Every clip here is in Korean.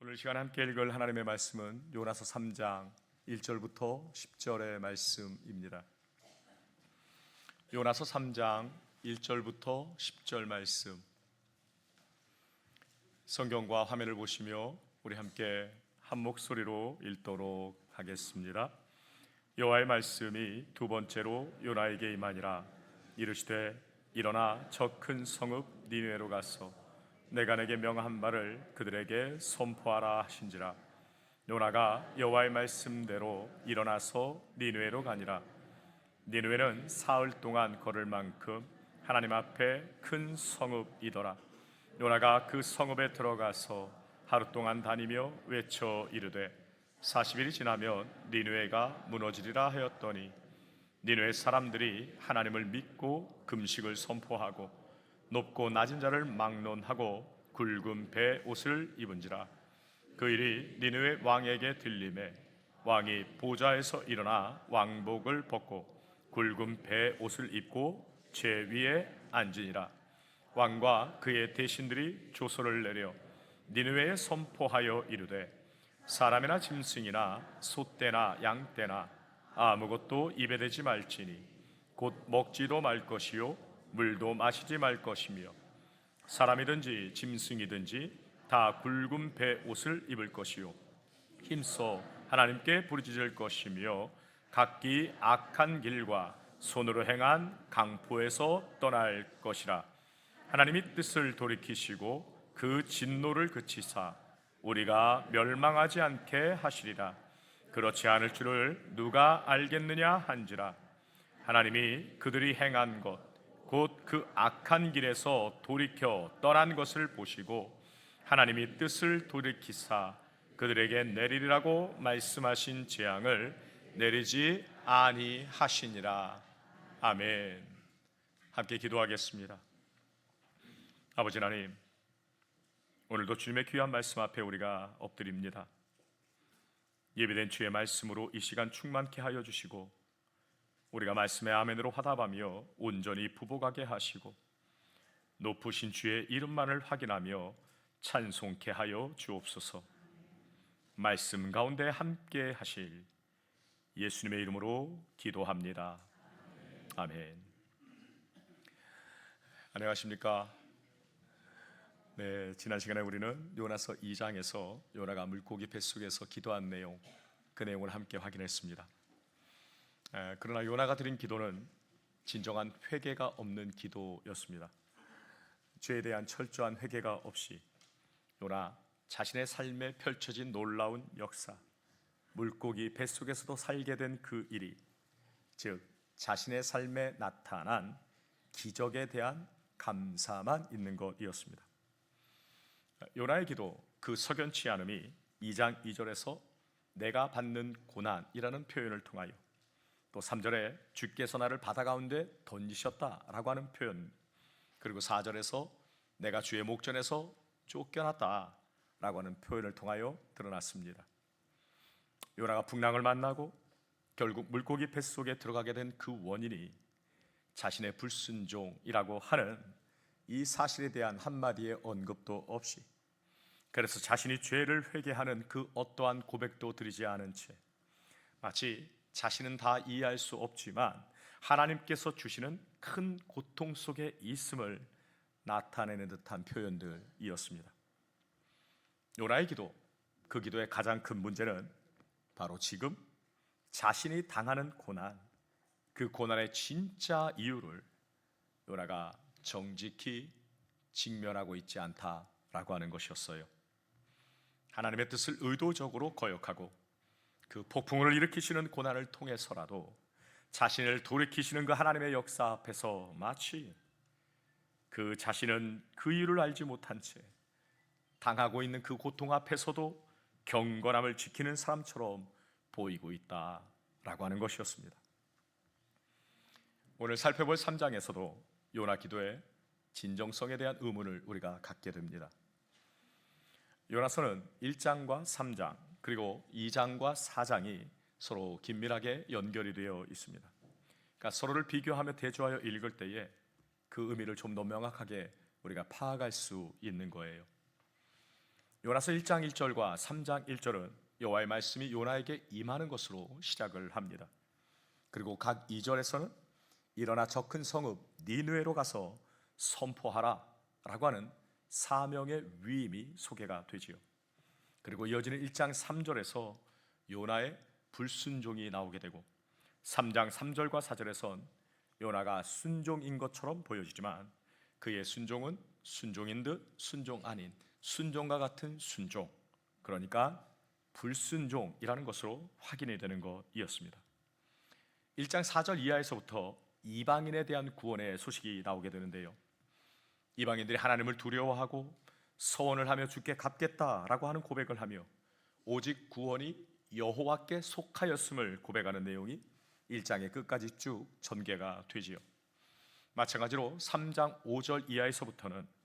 오늘 시간 함께 읽을 하나님의 말씀은 요나서 3장 1절부터 10절의 말씀입니다. 요나서 3장 1절부터 10절 말씀, 성경과 화면을 보시며 우리 함께 한 목소리로 읽도록 하겠습니다. 여호와의 말씀이 두 번째로 요나에게 임하니라. 이르시되 일어나 저 큰 성읍 니느웨로 가서 내가 내게 명한 바를 그들에게 선포하라 하신지라. 요나가 여호와의 말씀대로 일어나서 니느웨로 가니라. 니느웨는 사흘 동안 걸을 만큼 하나님 앞에 큰 성읍이더라. 요나가 그 성읍에 들어가서 하루 동안 다니며 외쳐 이르되 40일이 지나면 니느웨가 무너지리라 하였더니 니느웨 사람들이 하나님을 믿고 금식을 선포하고 높고 낮은 자를 막론하고 굵은 배 옷을 입은지라. 그 일이 니느웨 왕에게 들림에 왕이 보좌에서 일어나 왕복을 벗고 굵은 배 옷을 입고 제 위에 앉으니라. 왕과 그의 대신들이 조서를 내려 니느웨에 선포하여 이르되 사람이나 짐승이나 소떼나 양떼나 아무것도 입에 대지 말지니 곧 먹지도 말 것이요 물도 마시지 말 것이며 사람이든지 짐승이든지 다 굵은 배 옷을 입을 것이요 힘써 하나님께 부르짖을 것이며 각기 악한 길과 손으로 행한 강포에서 떠날 것이라. 하나님이 뜻을 돌이키시고 그 진노를 그치사 우리가 멸망하지 않게 하시리라. 그렇지 않을 줄을 누가 알겠느냐 한지라. 하나님이 그들이 행한 것 곧 그 악한 길에서 돌이켜 떠난 것을 보시고 하나님이 뜻을 돌이키사 그들에게 내리리라고 말씀하신 재앙을 내리지 아니하시니라. 아멘. 함께 기도하겠습니다. 아버지 하나님, 오늘도 주님의 귀한 말씀 앞에 우리가 엎드립니다. 예배된 주의 말씀으로 이 시간 충만케 하여 주시고 우리가 말씀의 아멘으로 화답하며 온전히 부복하게 하시고 높으신 주의 이름만을 확인하며 찬송케 하여 주옵소서. 말씀 가운데 함께 하실 예수님의 이름으로 기도합니다. 아멘. 안녕하십니까? 네, 지난 시간에 우리는 요나서 2장에서 요나가 물고기 뱃속에서 기도한 내용, 그 내용을 함께 확인했습니다. 그러나 요나가 드린 기도는 진정한 회개가 없는 기도였습니다. 죄에 대한 철저한 회개가 없이 요나 자신의 삶에 펼쳐진 놀라운 역사, 물고기 뱃속에서도 살게 된 그 일이, 즉 자신의 삶에 나타난 기적에 대한 감사만 있는 것이었습니다. 요나의 기도, 그 석연치 않음이 2장 2절에서 내가 받는 고난이라는 표현을 통하여, 또 3절에 주께서 나를 바다 가운데 던지셨다라고 하는 표현, 그리고 4절에서 내가 주의 목전에서 쫓겨났다라고 하는 표현을 통하여 드러났습니다. 요나가 풍랑을 만나고 결국 물고기 뱃속에 들어가게 된 그 원인이 자신의 불순종이라고 하는 이 사실에 대한 한마디의 언급도 없이, 그래서 자신이 죄를 회개하는 그 어떠한 고백도 드리지 않은 채 마치 자신은 다 이해할 수 없지만 하나님께서 주시는 큰 고통 속에 있음을 나타내는 듯한 표현들이었습니다. 요나의 기도, 그 기도의 가장 큰 문제는 바로 지금 자신이 당하는 고난, 그 고난의 진짜 이유를 요나가 정직히 직면하고 있지 않다라고 하는 것이었어요. 하나님의 뜻을 의도적으로 거역하고 그 폭풍을 일으키시는 고난을 통해서라도 자신을 돌이키시는 그 하나님의 역사 앞에서 마치 그 자신은 그 이유를 알지 못한 채 당하고 있는 그 고통 앞에서도 경건함을 지키는 사람처럼 보이고 있다라고 하는 것이었습니다. 오늘 살펴볼 3장에서도 요나 기도의 진정성에 대한 의문을 우리가 갖게 됩니다. 요나서는 1장과 3장 그리고 2장과 4장이 서로 긴밀하게 연결이 되어 있습니다. 그러니까 서로를 비교하며 대조하여 읽을 때에 그 의미를 좀 더 명확하게 우리가 파악할 수 있는 거예요. 요나서 1장 1절과 3장 1절은 여호와의 말씀이 요나에게 임하는 것으로 시작을 합니다. 그리고 각 2절에서는 일어나 저 큰 성읍 니느웨로 가서 선포하라 라고 하는 사명의 위임이 소개가 되지요. 그리고 이어지는 1장 3절에서 요나의 불순종이 나오게 되고 3장 3절과 4절에선 요나가 순종인 것처럼 보여지지만 그의 순종은 순종인 듯 순종 아닌 순종과 같은 순종, 그러니까 불순종이라는 것으로 확인이 되는 것이었습니다. 1장 4절 이하에서부터 이방인에 대한 구원의 소식이 나오게 되는데요, 이방인들이 하나님을 두려워하고 서원을 하며 주께 갚겠다라고 하는 고백을 하며 오직 구원이 여호와께 속하였음을 고백하는 내용이 1장의 끝까지 쭉 전개가 되지요. 마찬가지로 3장 5절 이하에서부터는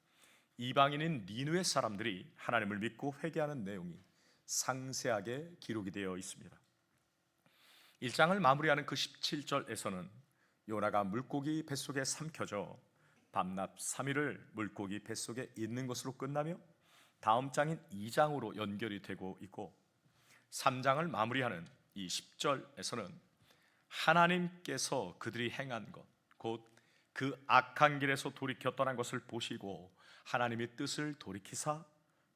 이방인인 니느웨 사람들이 하나님을 믿고 회개하는 내용이 상세하게 기록이 되어 있습니다. 1장을 마무리하는 그 17절에서는 요나가 물고기 뱃속에 삼켜져 밤낮 3일을 물고기 뱃속에 있는 것으로 끝나며 다음 장인 2장으로 연결이 되고 있고, 3장을 마무리하는 이 10절에서는 하나님께서 그들이 행한 것, 곧 그 악한 길에서 돌이켜 떠난 것을 보시고 하나님의 뜻을 돌이키사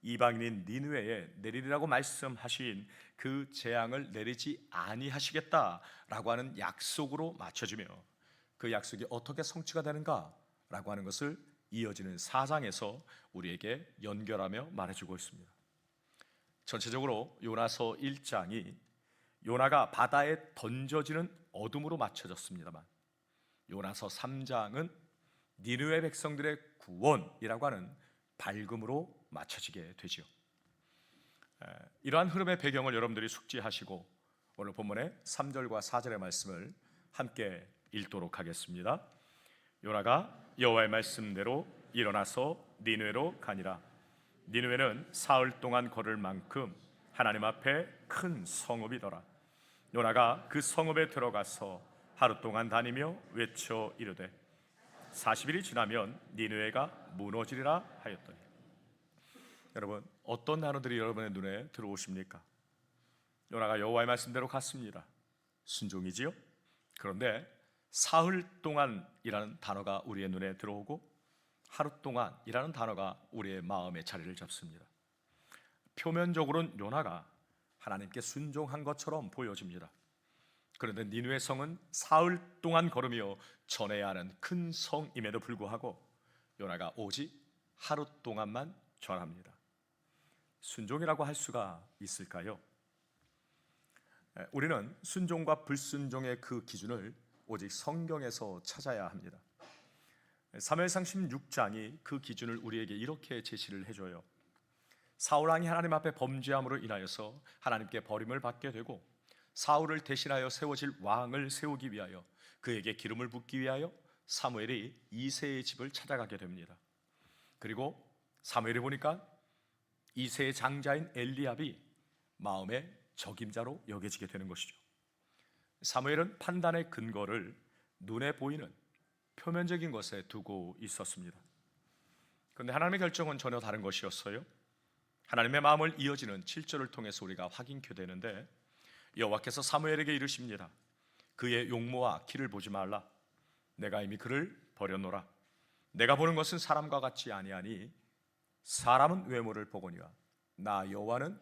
이방인인 니느웨에 내리리라고 말씀하신 그 재앙을 내리지 아니하시겠다라고 하는 약속으로 맞춰지며, 그 약속이 어떻게 성취가 되는가라고 하는 것을 이어지는 4장에서 우리에게 연결하며 말해주고 있습니다. 전체적으로 요나서 1장이 요나가 바다에 던져지는 어둠으로 맞춰졌습니다만, 요나서 3장은 니느웨 백성들의 구원이라고 하는 밝음으로 맞춰지게 되죠. 이러한 흐름의 배경을 여러분들이 숙지하시고 오늘 본문의 3절과 4절의 말씀을 함께 읽도록 하겠습니다. 요나가 여호와의 말씀대로 일어나서 니느웨로 가니라. 니느웨는 사흘 동안 걸을 만큼 하나님 앞에 큰 성읍이더라. 요나가 그 성읍에 들어가서 하루 동안 다니며 외쳐 이르되 40일이 지나면 니느웨가 무너지리라 하였더니. 여러분, 어떤 단어들이 여러분의 눈에 들어오십니까? 요나가 여호와의 말씀대로 갔습니다. 순종이지요. 그런데 사흘 동안이라는 단어가 우리의 눈에 들어오고 하루 동안이라는 단어가 우리의 마음에 자리를 잡습니다. 표면적으로는 요나가 하나님께 순종한 것처럼 보여집니다. 그런데 니느웨 성은 사흘 동안 걸으며 전해야 하는 큰 성임에도 불구하고 요나가 오직 하루 동안만 전합니다. 순종이라고 할 수가 있을까요? 우리는 순종과 불순종의 그 기준을 오직 성경에서 찾아야 합니다. 사무엘상 16장이 그 기준을 우리에게 이렇게 제시를 해줘요. 사울 왕이 하나님 앞에 범죄함으로 인하여서 하나님께 버림을 받게 되고 사울을 대신하여 세워질 왕을 세우기 위하여 그에게 기름을 붓기 위하여 사무엘이 이새의 집을 찾아가게 됩니다. 그리고 사무엘이 보니까 이새의 장자인 엘리압이 마음의 적임자로 여겨지게 되는 것이죠. 사무엘은 판단의 근거를 눈에 보이는 표면적인 것에 두고 있었습니다. 그런데 하나님의 결정은 전혀 다른 것이었어요. 하나님의 마음을 이어지는 7절을 통해서 우리가 확인케 되는데, 여호와께서 사무엘에게 이르십니다. 그의 용모와 키를 보지 말라. 내가 이미 그를 버렸노라. 내가 보는 것은 사람과 같지 아니하니 사람은 외모를 보거니와 나 여호와는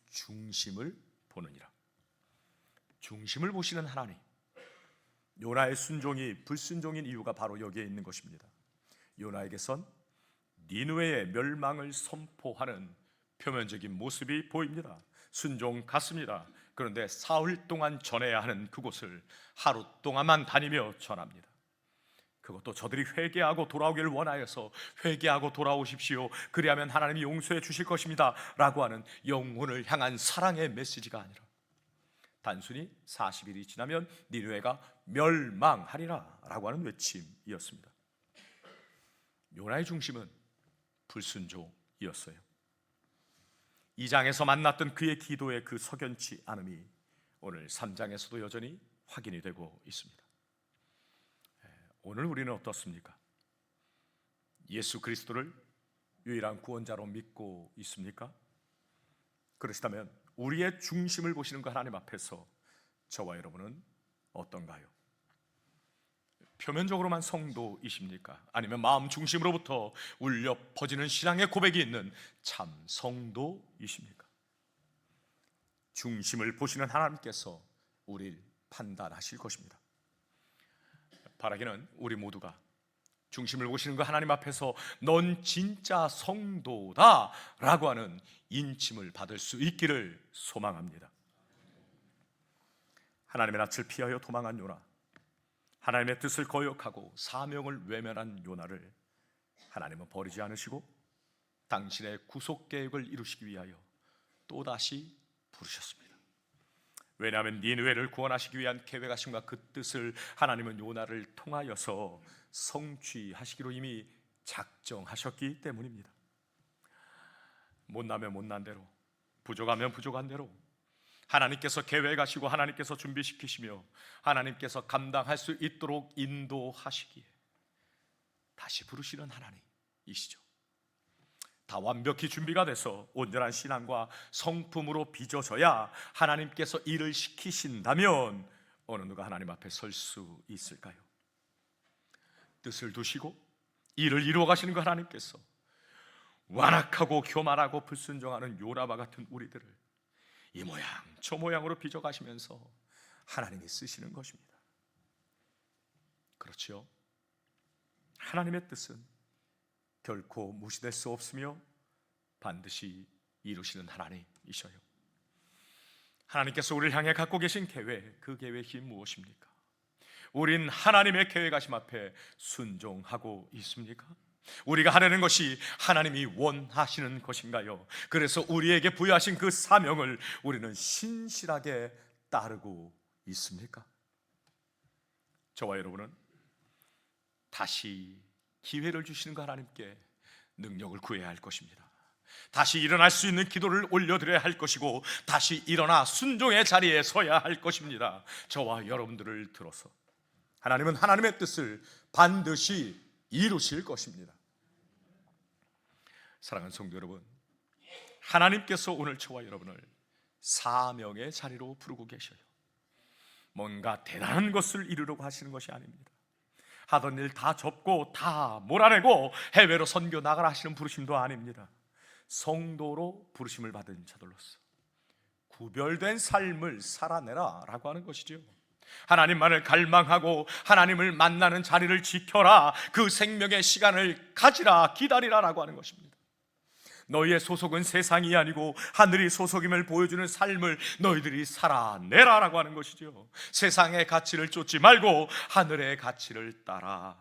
중심을 보느니라. 중심을 보시는 하나님. 요나의 순종이 불순종인 이유가 바로 여기에 있는 것입니다. 요나에게선 니느웨의 멸망을 선포하는 표면적인 모습이 보입니다. 순종 같습니다. 그런데 사흘 동안 전해야 하는 그곳을 하루 동안만 다니며 전합니다. 그것도 저들이 회개하고 돌아오기를 원하여서 회개하고 돌아오십시오. 그리하면 하나님이 용서해 주실 것입니다 라고 하는 영혼을 향한 사랑의 메시지가 아니라 단순히 40일이 지나면 니느웨가 멸망하리라 라고 하는 외침이었습니다. 요나의 중심은 불순종이었어요. 2장에서 만났던 그의 기도의 그 석연치 않음이 오늘 3장에서도 여전히 확인이 되고 있습니다. 오늘 우리는 어떻습니까? 예수 그리스도를 유일한 구원자로 믿고 있습니까? 그러시다면 우리의 중심을 보시는 그 하나님 앞에서 저와 여러분은 어떤가요? 표면적으로만 성도이십니까? 아니면 마음 중심으로부터 울려 퍼지는 신앙의 고백이 있는 참 성도이십니까? 중심을 보시는 하나님께서 우리를 판단하실 것입니다. 바라기는 우리 모두가 중심을 보시는 그 하나님 앞에서 넌 진짜 성도다 라고 하는 인침을 받을 수 있기를 소망합니다. 하나님의 낯을 피하여 도망한 요나, 하나님의 뜻을 거역하고 사명을 외면한 요나를 하나님은 버리지 않으시고 당신의 구속 계획을 이루시기 위하여 또다시 부르셨습니다. 왜냐하면 니느웨를 구원하시기 위한 계획하심과 그 뜻을 하나님은 요나를 통하여서 성취하시기로 이미 작정하셨기 때문입니다. 못나면 못난 대로, 부족하면 부족한 대로 하나님께서 계획하시고 하나님께서 준비시키시며 하나님께서 감당할 수 있도록 인도하시기에 다시 부르시는 하나님이시죠. 다 완벽히 준비가 돼서 온전한 신앙과 성품으로 빚어져야 하나님께서 일을 시키신다면 어느 누가 하나님 앞에 설 수 있을까요? 뜻을 두시고 일을 이루어 가시는 그 하나님께서 완악하고 교만하고 불순종하는 요나와 같은 우리들을 이 모양 저 모양으로 빚어가시면서 하나님이 쓰시는 것입니다. 그렇죠? 하나님의 뜻은 결코 무시될 수 없으며 반드시 이루시는 하나님이셔요. 하나님께서 우리를 향해 갖고 계신 계획, 그 계획이 무엇입니까? 우린 하나님의 계획하심 앞에 순종하고 있습니까? 우리가 하려는 것이 하나님이 원하시는 것인가요? 그래서 우리에게 부여하신 그 사명을 우리는 신실하게 따르고 있습니까? 저와 여러분은 다시 기회를 주시는 그 하나님께 능력을 구해야 할 것입니다. 다시 일어날 수 있는 기도를 올려드려야 할 것이고 다시 일어나 순종의 자리에 서야 할 것입니다. 저와 여러분들을 들어서 하나님은 하나님의 뜻을 반드시 이루실 것입니다. 사랑하는 성도 여러분, 하나님께서 오늘 저와 여러분을 사명의 자리로 부르고 계셔요. 뭔가 대단한 것을 이루려고 하시는 것이 아닙니다. 하던 일 다 접고 다 몰아내고 해외로 선교 나가라 하시는 부르심도 아닙니다. 성도로 부르심을 받은 자들로서 구별된 삶을 살아내라 라고 하는 것이죠. 하나님만을 갈망하고 하나님을 만나는 자리를 지켜라, 그 생명의 시간을 가지라, 기다리라 라고 하는 것입니다. 너희의 소속은 세상이 아니고 하늘이 소속임을 보여주는 삶을 너희들이 살아내라 라고 하는 것이죠. 세상의 가치를 쫓지 말고 하늘의 가치를 따라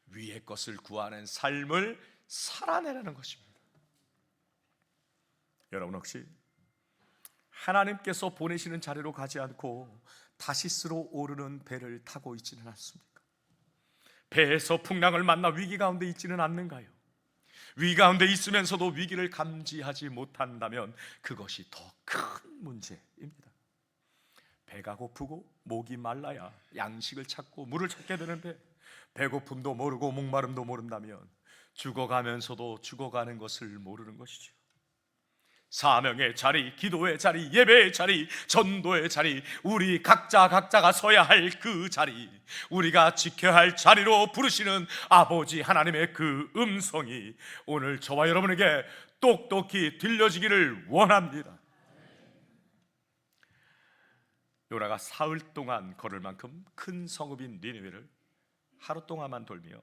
위의 것을 구하는 삶을 살아내라는 것입니다. 여러분 혹시 하나님께서 보내시는 자리로 가지 않고 다시스로 오르는 배를 타고 있지는 않습니까? 배에서 풍랑을 만나 위기 가운데 있지는 않는가요? 위기 가운데 있으면서도 위기를 감지하지 못한다면 그것이 더 큰 문제입니다. 배가 고프고 목이 말라야 양식을 찾고 물을 찾게 되는데 배고픔도 모르고 목마름도 모른다면 죽어가면서도 죽어가는 것을 모르는 것이죠. 사명의 자리, 기도의 자리, 예배의 자리, 전도의 자리, 우리 각자가 서야 할 그 자리, 우리가 지켜야 할 자리로 부르시는 아버지 하나님의 그 음성이 오늘 저와 여러분에게 똑똑히 들려지기를 원합니다. 요나가 사흘 동안 걸을 만큼 큰 성읍인 니느웨를 하루 동안만 돌며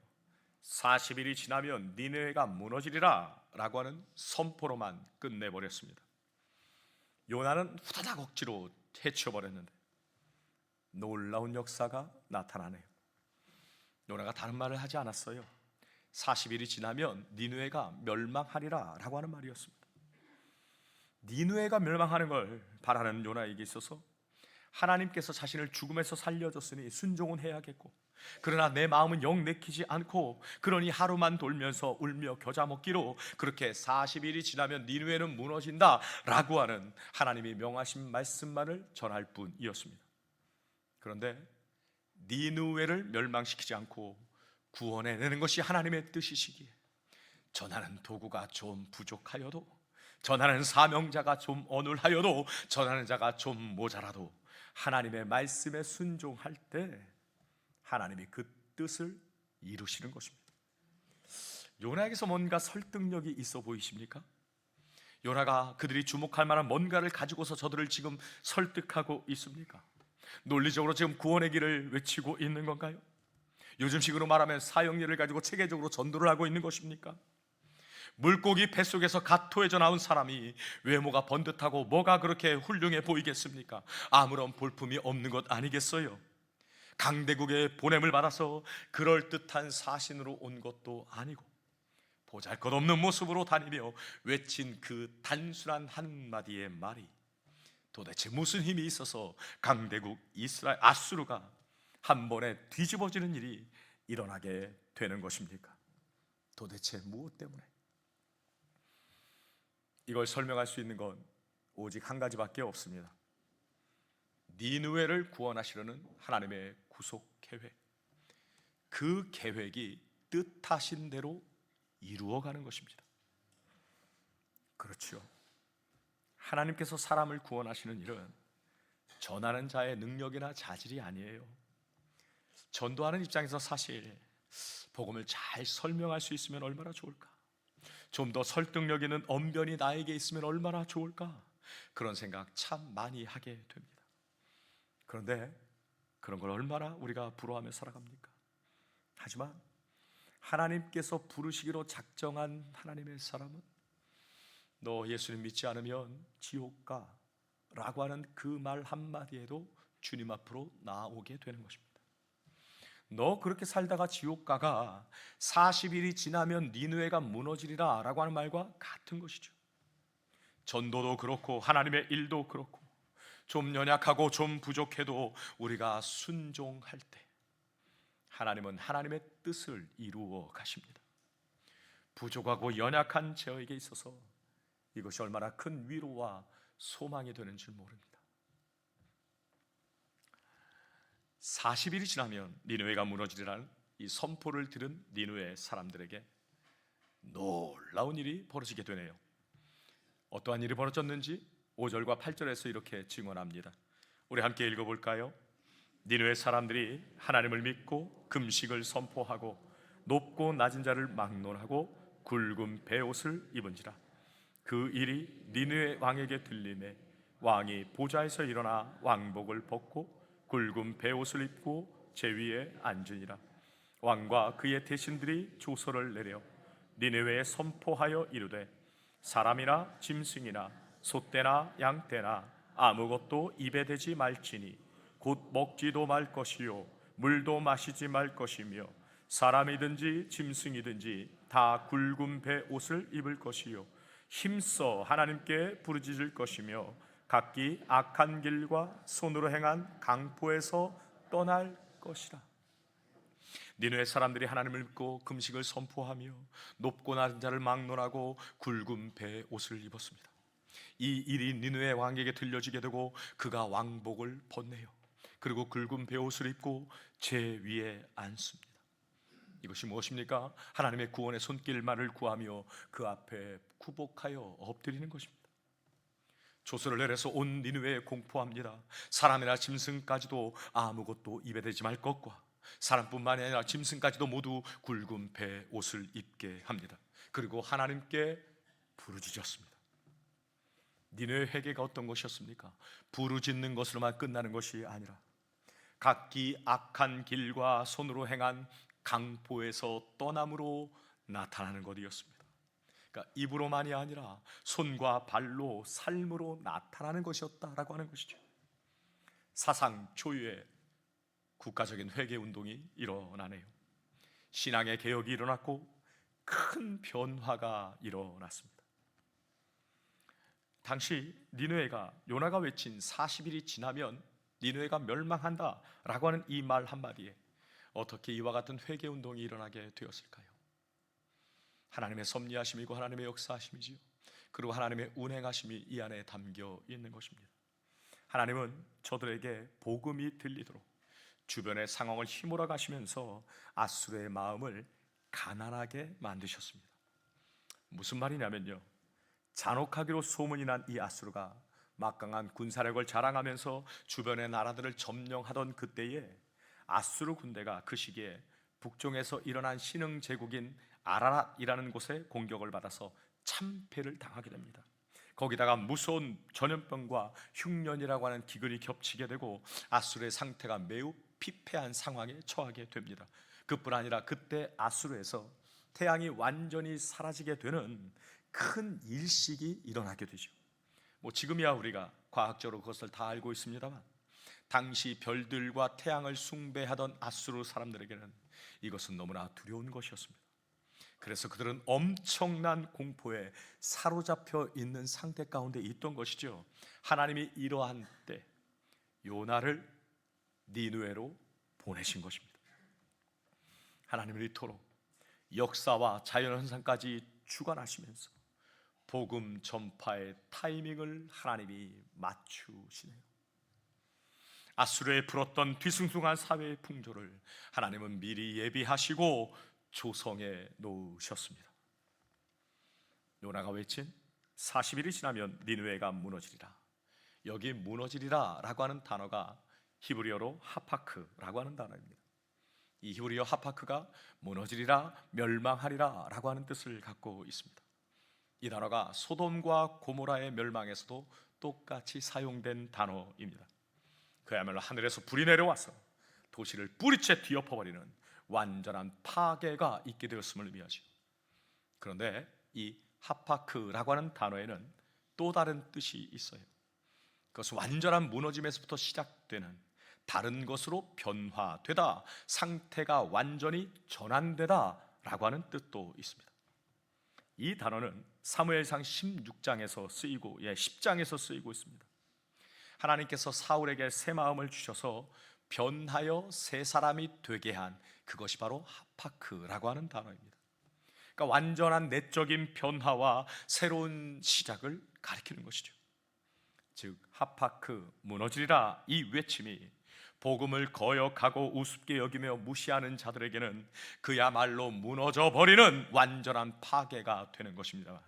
40일이 지나면 니느웨가 무너지리라 라고 하는 선포로만 끝내버렸습니다. 요나는 후다닥 억지로 해치워버렸는데 놀라운 역사가 나타나네요. 요나가 다른 말을 하지 않았어요. 40일이 지나면 니느웨가 멸망하리라 라고 하는 말이었습니다. 니느웨가 멸망하는 걸 바라는 요나에게 있어서 하나님께서 자신을 죽음에서 살려줬으니 순종은 해야겠고, 그러나 내 마음은 영 내키지 않고 그러니 하루만 돌면서 울며 겨자 먹기로 그렇게 40일이 지나면 니느웨는 무너진다 라고 하는 하나님이 명하신 말씀만을 전할 뿐이었습니다. 그런데 니느웨를 멸망시키지 않고 구원해내는 것이 하나님의 뜻이시기에 전하는 도구가 좀 부족하여도 전하는 사명자가 좀 어눌하여도, 전하는 자가 좀 모자라도 하나님의 말씀에 순종할 때 하나님이 그 뜻을 이루시는 것입니다. 요나에게서 뭔가 설득력이 있어 보이십니까? 요나가 그들이 주목할 만한 뭔가를 가지고서 저들을 지금 설득하고 있습니까? 논리적으로 지금 구원의 길을 외치고 있는 건가요? 요즘식으로 말하면 사형리를 가지고 체계적으로 전도를 하고 있는 것입니까? 물고기 뱃속에서 갓 토해져 나온 사람이 외모가 번듯하고 뭐가 그렇게 훌륭해 보이겠습니까? 아무런 볼품이 없는 것 아니겠어요? 강대국의 보냄을 받아서 그럴듯한 사신으로 온 것도 아니고 보잘것없는 모습으로 다니며 외친 그 단순한 한마디의 말이 도대체 무슨 힘이 있어서 강대국 이스라엘 아수르가 한 번에 뒤집어지는 일이 일어나게 되는 것입니까? 도대체 무엇 때문에? 이걸 설명할 수 있는 건 오직 한 가지밖에 없습니다. 니느웨를 구원하시려는 하나님의 구속 계획, 그 계획이 뜻하신 대로 이루어가는 것입니다. 그렇죠. 하나님께서 사람을 구원하시는 일은 전하는 자의 능력이나 자질이 아니에요. 전도하는 입장에서 사실 복음을 잘 설명할 수 있으면 얼마나 좋을까? 좀 더 설득력 있는 언변이 나에게 있으면 얼마나 좋을까? 그런 생각 참 많이 하게 됩니다. 그런데 그런 걸 얼마나 우리가 부러워하며 살아갑니까? 하지만 하나님께서 부르시기로 작정한 하나님의 사람은 너 예수님 믿지 않으면 지옥 가 라고 하는 그 말 한마디에도 주님 앞으로 나오게 되는 것입니다. 너 그렇게 살다가 지옥 가가 40일이 지나면 니느웨가 무너지리라 라고 하는 말과 같은 것이죠. 전도도 그렇고 하나님의 일도 그렇고 좀 연약하고 좀 부족해도 우리가 순종할 때 하나님은 하나님의 뜻을 이루어 가십니다. 부족하고 연약한 저에게 있어서 이것이 얼마나 큰 위로와 소망이 되는 줄 모릅니다. 40일이 지나면 니느웨가 무너지리라는 이 선포를 들은 니느웨 사람들에게 놀라운 일이 벌어지게 되네요. 어떠한 일이 벌어졌는지 5절과 8절에서 이렇게 증언합니다. 우리 함께 읽어볼까요? 니느웨 사람들이 하나님을 믿고 금식을 선포하고 높고 낮은 자를 막론하고 굵은 베옷을 입은지라. 그 일이 니느웨 왕에게 들리매 왕이 보좌에서 일어나 왕복을 벗고 굵은 베옷을 입고 제위에 앉으니라. 왕과 그의 대신들이 조서를 내려 니느웨에 선포하여 이르되 사람이나 짐승이나 소떼나 양떼나 아무것도 입에 대지 말지니 곧 먹지도 말 것이요 물도 마시지 말 것이며 사람이든지 짐승이든지 다 굵은 베옷을 입을 것이요 힘써 하나님께 부르짖을 것이며 각기 악한 길과 손으로 행한 강포에서 떠날 것이라. 니느웨 사람들이 하나님을 믿고 금식을 선포하며 높고 낮은 자를 막론하고 굵은 베옷을 입었습니다. 이 일이 니느웨 왕에게 들려지게 되고 그가 왕복을 벗네요. 그리고 굵은 베옷을 입고 제 위에 앉습니다. 이것이 무엇입니까? 하나님의 구원의 손길만을 구하며 그 앞에 굴복하여 엎드리는 것입니다. 조서를 내려서 온 니느웨에 공포합니다. 사람이나 짐승까지도 아무것도 입에 대지 말 것과 사람뿐만이 아니라 짐승까지도 모두 굵은 베옷을 입게 합니다. 그리고 하나님께 부르짖었습니다. 니느웨 회개가 어떤 것이었습니까? 부르짖는 것으로만 끝나는 것이 아니라 각기 악한 길과 손으로 행한 강포에서 떠남으로 나타나는 것이었습니다. 그러니까 입으로만이 아니라 손과 발로 삶으로 나타나는 것이었다라고 하는 것이죠. 사상 초유의 국가적인 회개 운동이 일어나네요. 신앙의 개혁이 일어났고 큰 변화가 일어났습니다. 당시 니느웨가 요나가 외친 40일이 지나면 니느웨가 멸망한다라고 하는 이 말 한마디에 어떻게 이와 같은 회개 운동이 일어나게 되었을까요? 하나님의 섭리하심이고 하나님의 역사하심이지요. 그리고 하나님의 운행하심이 이 안에 담겨 있는 것입니다. 하나님은 저들에게 복음이 들리도록 주변의 상황을 휘몰아 가시면서 아수르의 마음을 가난하게 만드셨습니다. 무슨 말이냐면요, 잔혹하기로 소문이 난 이 아수르가 막강한 군사력을 자랑하면서 주변의 나라들을 점령하던 그때에 아수르 군대가 그 시기에 북쪽에서 일어난 신흥 제국인 아라랏이라는 곳에 공격을 받아서 참패를 당하게 됩니다. 거기다가 무서운 전염병과 흉년이라고 하는 기근이 겹치게 되고 아수르의 상태가 매우 피폐한 상황에 처하게 됩니다. 그뿐 아니라 그때 아수르에서 태양이 완전히 사라지게 되는 큰 일식이 일어나게 되죠. 지금이야 우리가 과학적으로 그것을 다 알고 있습니다만 당시 별들과 태양을 숭배하던 아수르 사람들에게는 이것은 너무나 두려운 것이었습니다. 그래서 그들은 엄청난 공포에 사로잡혀 있는 상태 가운데 있던 것이죠. 하나님이 이러한 때 요나를 니느웨로 보내신 것입니다. 하나님은 이토록 역사와 자연현상까지 주관하시면서 복음 전파의 타이밍을 하나님이 맞추시네요. 아수르에 불었던 뒤숭숭한 사회의 풍조를 하나님은 미리 예비하시고 조성해 놓으셨습니다. 요나가 외친 40일이 지나면 니느웨가 무너지리라. 여기 무너지리라 라고 하는 단어가 히브리어로 하파크라고 하는 단어입니다. 이 히브리어 하파크가 무너지리라, 멸망하리라 라고 하는 뜻을 갖고 있습니다. 이 단어가 소돔과 고모라의 멸망에서도 똑같이 사용된 단어입니다. 그야말로 하늘에서 불이 내려와서 도시를 뿌리채 뒤엎어버리는 완전한 파괴가 있게 되었음을 의미하죠. 그런데 이 하파크라고 하는 단어에는 또 다른 뜻이 있어요. 그것은 완전한 무너짐에서부터 시작되는 다른 것으로 변화되다, 상태가 완전히 전환되다 라고 하는 뜻도 있습니다. 이 단어는 사무엘상 16장에서 쓰이고 10장에서 쓰이고 있습니다. 하나님께서 사울에게 새 마음을 주셔서 변하여 새 사람이 되게 한 그것이 바로 하파크라고 하는 단어입니다. 그러니까 완전한 내적인 변화와 새로운 시작을 가리키는 것이죠. 즉 하파크, 무너지리라 이 외침이 복음을 거역하고 우습게 여기며 무시하는 자들에게는 그야말로 무너져버리는 완전한 파괴가 되는 것입니다.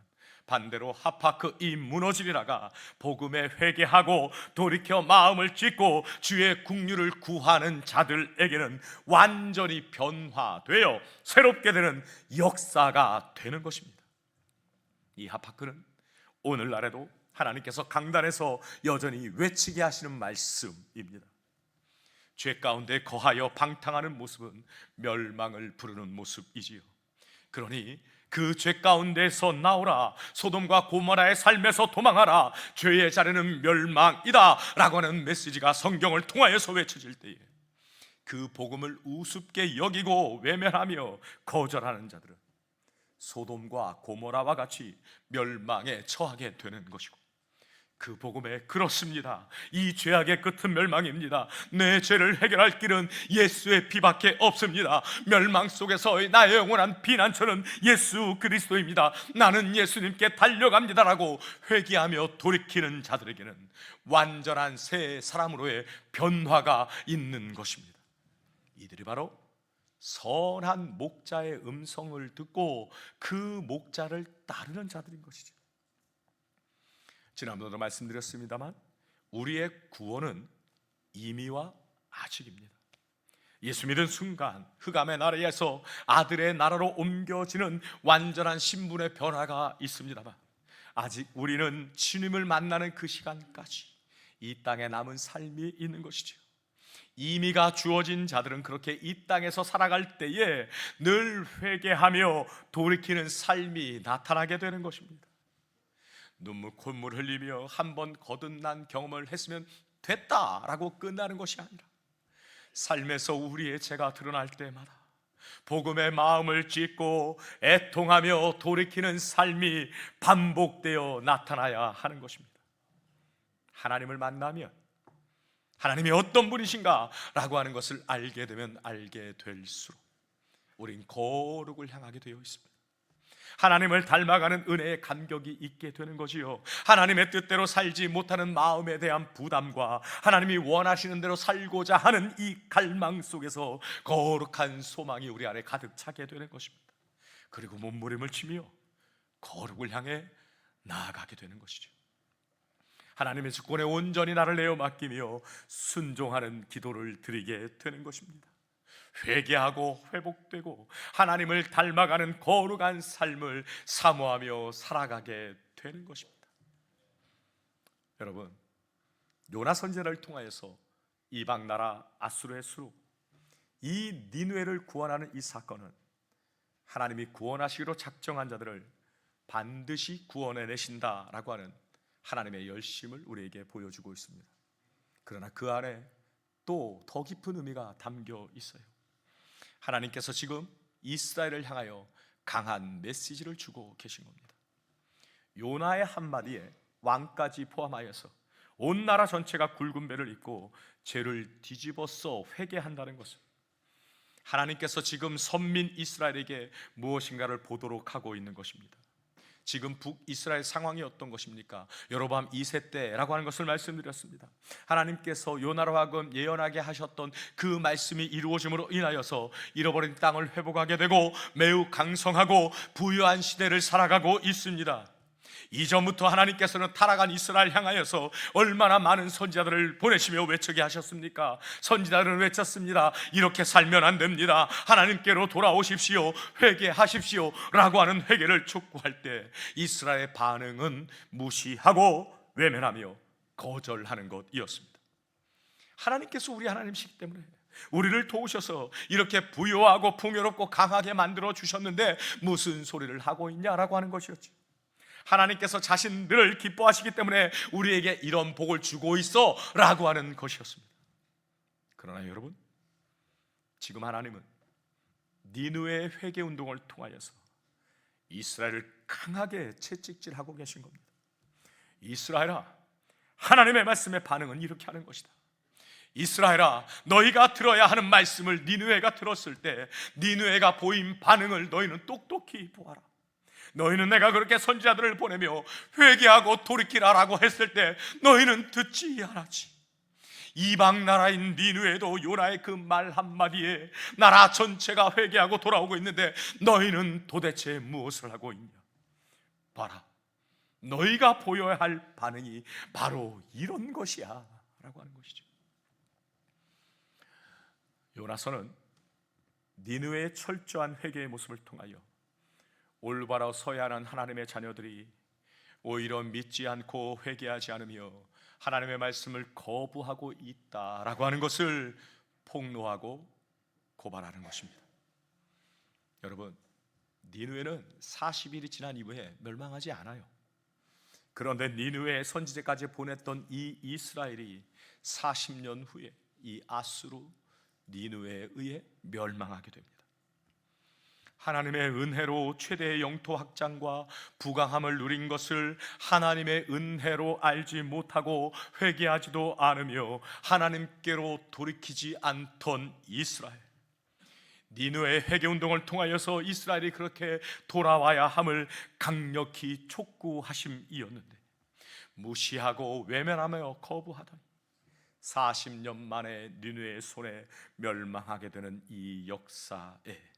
반대로 하파크 이 무너지리라가 복음에 회개하고 돌이켜 마음을 찢고 주의 국류를 구하는 자들에게는 완전히 변화되어 새롭게 되는 역사가 되는 것입니다. 이 하파크는 오늘날에도 하나님께서 강단에서 여전히 외치게 하시는 말씀입니다. 죄 가운데 거하여 방탕하는 모습은 멸망을 부르는 모습이지요. 그러니 그 죄 가운데서 나오라, 소돔과 고모라의 삶에서 도망하라, 죄의 자리는 멸망이다 라고 하는 메시지가 성경을 통하여서 외쳐질 때에 그 복음을 우습게 여기고 외면하며 거절하는 자들은 소돔과 고모라와 같이 멸망에 처하게 되는 것이고, 그 복음에 그렇습니다. 이 죄악의 끝은 멸망입니다. 내 죄를 해결할 길은 예수의 피밖에 없습니다. 멸망 속에서의 나의 영원한 피난처는 예수 그리스도입니다. 나는 예수님께 달려갑니다라고 회개하며 돌이키는 자들에게는 완전한 새 사람으로의 변화가 있는 것입니다. 이들이 바로 선한 목자의 음성을 듣고 그 목자를 따르는 자들인 것이죠. 지난번에도 말씀드렸습니다만 우리의 구원은 이미와 아직입니다. 예수 믿은 순간 흑암의 나라에서 아들의 나라로 옮겨지는 완전한 신분의 변화가 있습니다만 아직 우리는 주님을 만나는 그 시간까지 이 땅에 남은 삶이 있는 것이죠. 이미가 주어진 자들은 그렇게 이 땅에서 살아갈 때에 늘 회개하며 돌이키는 삶이 나타나게 되는 것입니다. 눈물 콧물 흘리며 한번 거듭난 경험을 했으면 됐다라고 끝나는 것이 아니라 삶에서 우리의 죄가 드러날 때마다 복음의 마음을 찢고 애통하며 돌이키는 삶이 반복되어 나타나야 하는 것입니다. 하나님을 만나면 하나님이 어떤 분이신가 라고 하는 것을 알게 되면 알게 될수록 우린 거룩을 향하게 되어 있습니다. 하나님을 닮아가는 은혜의 간격이 있게 되는 것이요, 하나님의 뜻대로 살지 못하는 마음에 대한 부담과 하나님이 원하시는 대로 살고자 하는 이 갈망 속에서 거룩한 소망이 우리 안에 가득 차게 되는 것입니다. 그리고 몸부림을 치며 거룩을 향해 나아가게 되는 것이죠. 하나님의 주권에 온전히 나를 내어 맡기며 순종하는 기도를 드리게 되는 것입니다. 회개하고 회복되고 하나님을 닮아가는 거룩한 삶을 사모하며 살아가게 되는 것입니다. 여러분, 요나 선지자를 통하여서 이방 나라 아수르의 수로 이 니느웨를 구원하는 이 사건은 하나님이 구원하시기로 작정한 자들을 반드시 구원해내신다라고 하는 하나님의 열심을 우리에게 보여주고 있습니다. 그러나 그 안에 또 더 깊은 의미가 담겨 있어요. 하나님께서 지금 이스라엘을 향하여 강한 메시지를 주고 계신 겁니다. 요나의 한마디에 왕까지 포함하여서 온 나라 전체가 굵은 배를 입고 죄를 뒤집어서 회개한다는 것은 하나님께서 지금 선민 이스라엘에게 무엇인가를 보도록 하고 있는 것입니다. 지금 북이스라엘 상황이 어떤 것입니까? 여로보암 2세 때라고 하는 것을 말씀드렸습니다. 하나님께서 요나로 하여금 예언하게 하셨던 그 말씀이 이루어짐으로 인하여서 잃어버린 땅을 회복하게 되고 매우 강성하고 부유한 시대를 살아가고 있습니다. 이전부터 하나님께서는 타락한 이스라엘 향하여서 얼마나 많은 선지자들을 보내시며 외치게 하셨습니까? 선지자들은 외쳤습니다. 이렇게 살면 안 됩니다. 하나님께로 돌아오십시오. 회개하십시오 라고 하는 회개를 촉구할 때 이스라엘의 반응은 무시하고 외면하며 거절하는 것이었습니다. 하나님께서 우리 하나님이시기 때문에 우리를 도우셔서 이렇게 부유하고 풍요롭고 강하게 만들어 주셨는데 무슨 소리를 하고 있냐라고 하는 것이었죠. 하나님께서 자신들을 기뻐하시기 때문에 우리에게 이런 복을 주고 있어 라고 하는 것이었습니다. 그러나 여러분, 지금 하나님은 니느웨의 회개운동을 통하여서 이스라엘을 강하게 채찍질하고 계신 겁니다. 이스라엘아, 하나님의 말씀에 반응은 이렇게 하는 것이다. 이스라엘아, 너희가 들어야 하는 말씀을 니느웨가 들었을 때 니느웨가 보인 반응을 너희는 똑똑히 보아라. 너희는 내가 그렇게 선지자들을 보내며 회개하고 돌이키라라고 했을 때 너희는 듣지 않았지. 이방 나라인 니느웨도 요나의 그 말 한마디에 나라 전체가 회개하고 돌아오고 있는데 너희는 도대체 무엇을 하고 있냐? 봐라, 너희가 보여야 할 반응이 바로 이런 것이야 라고 하는 것이죠. 요나서는 니느웨의 철저한 회개의 모습을 통하여 올바로 서야 하는 하나님의 자녀들이 오히려 믿지 않고 회개하지 않으며 하나님의 말씀을 거부하고 있다라고 하는 것을 폭로하고 고발하는 것입니다. 여러분, 니느웨는 40일이 지난 이후에 멸망하지 않아요. 그런데 니느웨의 선지자까지 보냈던 이 이스라엘이 40년 후에 이 아수르 니느웨에 의해 멸망하게 됩니다. 하나님의 은혜로 최대의 영토 확장과 부강함을 누린 것을 하나님의 은혜로 알지 못하고 회개하지도 않으며 하나님께로 돌이키지 않던 이스라엘, 니느웨의 회개운동을 통하여서 이스라엘이 그렇게 돌아와야 함을 강력히 촉구하심이었는데 무시하고 외면하며 거부하더니 40년 만에 니느웨의 손에 멸망하게 되는 이 역사에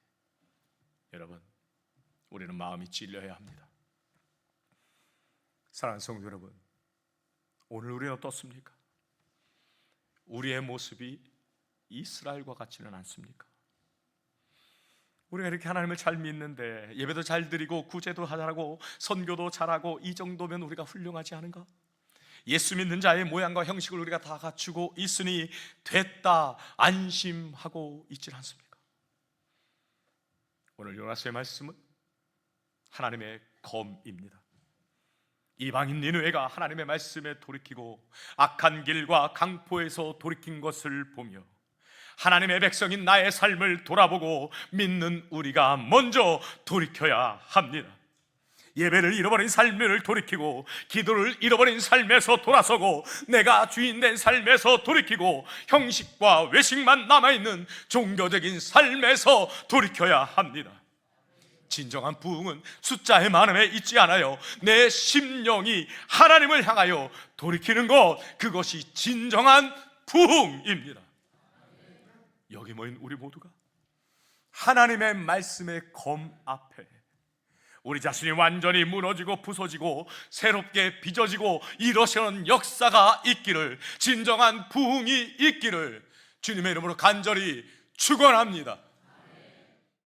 여러분, 우리는 마음이 찔려야 합니다. 사랑하는 성도 여러분, 오늘 우리는 어떻습니까? 우리의 모습이 이스라엘과 같지는 않습니까? 우리가 이렇게 하나님을 잘 믿는데 예배도 잘 드리고 구제도 잘하고 선교도 잘하고 이 정도면 우리가 훌륭하지 않은가? 예수 믿는 자의 모양과 형식을 우리가 다 갖추고 있으니 됐다 안심하고 있지 않습니까? 오늘 요나서의 말씀은 하나님의 검입니다. 이방인 니느웨가 하나님의 말씀에 돌이키고 악한 길과 강포에서 돌이킨 것을 보며 하나님의 백성인 나의 삶을 돌아보고 믿는 우리가 먼저 돌이켜야 합니다. 예배를 잃어버린 삶을 돌이키고 기도를 잃어버린 삶에서 돌아서고 내가 주인된 삶에서 돌이키고 형식과 외식만 남아있는 종교적인 삶에서 돌이켜야 합니다. 진정한 부흥은 숫자의 많음에 있지 않아요. 내 심령이 하나님을 향하여 돌이키는 것, 그것이 진정한 부흥입니다. 여기 모인 우리 모두가 하나님의 말씀의 검 앞에 우리 자신이 완전히 무너지고 부서지고 새롭게 빚어지고 이러시는 역사가 있기를, 진정한 부흥이 있기를 주님의 이름으로 간절히 축원합니다.